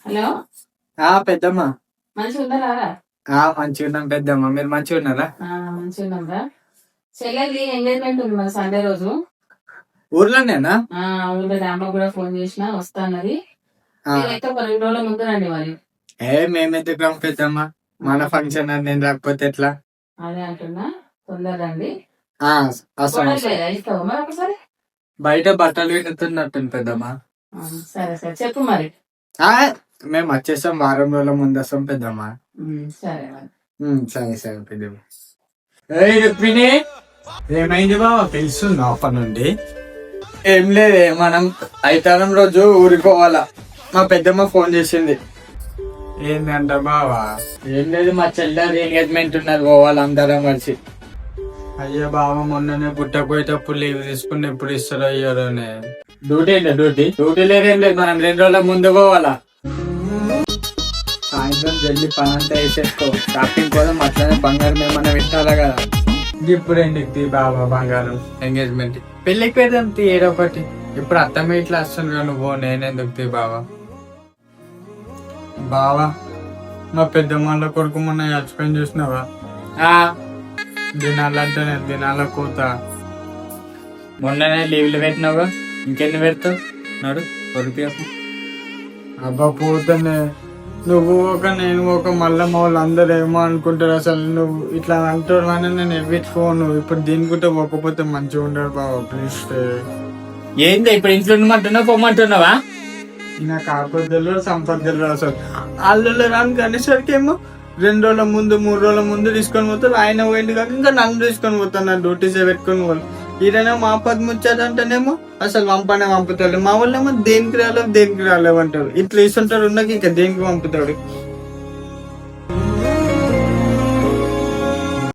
Hello. పెద్దమ్మ. మంచిగా ఉన్నారా? మంచిగా ఉన్నాం పెద్దమ్మ, మీరు మంచిగా ఉన్నారా? మంచిగా ఉన్నారా? చెల్లెది ఎంగేజ్మెంట్ ఉంది మన సండే రోజు. ఊర్లోనేనా? ఊళ్ళో అమ్మ కూడా ఫోన్ చేసినా వస్తాన్నది. మీరైతే ఒక 2 రోజుల ముందు రండి మరి. మేమైతే పెద్దమ్మ, మన ఫంక్షన్ అని నేను రాకపోతే ఎట్లా? అదే అంటున్నా, తొందర రండి. ఇస్తావా మరి ఒకసారి? బయట బట్టలు వింటున్నట్టుంది పెద్దమ్మ. సరే సరే చెప్పు మరి. మేము వచ్చేసాం, వారం రోజుల ముందు వస్తాం పెద్దమ్మ. సరే మరి. సరే సరే పెద్దమ్మ. రుక్మిణి, ఏమైంది బావ పిలుస్తుంది ఆఫర్ నుండి? ఏం లేదే, మనం ఐతారం రోజు ఊరికి పోవాలా. మా పెద్దమ్మ ఫోన్ చేసింది. ఏంటంట బావా? ఏం లేదు, మా చెల్లెది ఎంగేజ్మెంట్ ఉన్నది, పోవాలి అందరం కలిసి. అయ్యో బావ, మొన్ననే పుట్టపోయేటప్పుడు లీవ్ తీసుకుని ఎప్పుడు ఇస్తారో అయ్యారోనే. డ్యూటీ లేదేం లేదు, మనం 2 రోజుల ముందు పోవాలా. సాయంత్రం జల్లి పని అంతా వేసేసుకో, షాపింగ్ కోసం అట్లనే బంగారం ఏమన్నా పెట్టాలా కదా. ఇప్పుడు ఎందుకు బాబా బంగారం? ఎంగేజ్మెంట్ పెళ్ళికి పెడదాం ఏదో ఒకటి. ఇప్పుడు అత్తమ్మ ఇట్లా వస్తుంది నువ్వు, నేనెందుకు బావా? బావా, మా పెద్దమ్మ కొడుకు మొన్న చచ్చిపోయింది చూసినావా? దినాలంటే నేను దినాల కూత. మొన్ననే లీవ్లు పెట్టినావుగా, ఇంకెన్ని పెడతావు? నాడు కొడుకు అబ్బా పోతానే. నువ్వు ఒక నేను ఒక మళ్ళీ మా వాళ్ళు అందరు ఏమో అనుకుంటారు. అసలు నువ్వు ఇట్లా అంటారు అని నేను ఎవ్విట్టుకోను. ఇప్పుడు దీనికుంటే పోకపోతే మంచిగా ఉండదు బాబా, ప్లీజ్. ఏంది ఇప్పుడు ఇంట్లో ఉండమంటున్నావు, పొమ్మంటున్నావా? నాకు ఆపదలు సంపదలు అసలు అల్లు రాను అనేసరికి ఏమో 2 రోజుల ముందు 3 రోజుల ముందు తీసుకొని పోతారు. ఆయన పోయింది కాక ఇంకా నన్ను తీసుకొని పోతాను, నా డ్యూటీసే పెట్టుకొని వాళ్ళు. ఈయనేమో మా పది ముచ్చాడంటేనేమో అసలు పంపనే పంపుతాడు. మా వాళ్ళేమో దేనికి రాలేవు అంటారు. ఇట్లా ఇస్తుంటారు ఉన్నకి ఇంకా దేనికి పంపుతాడు.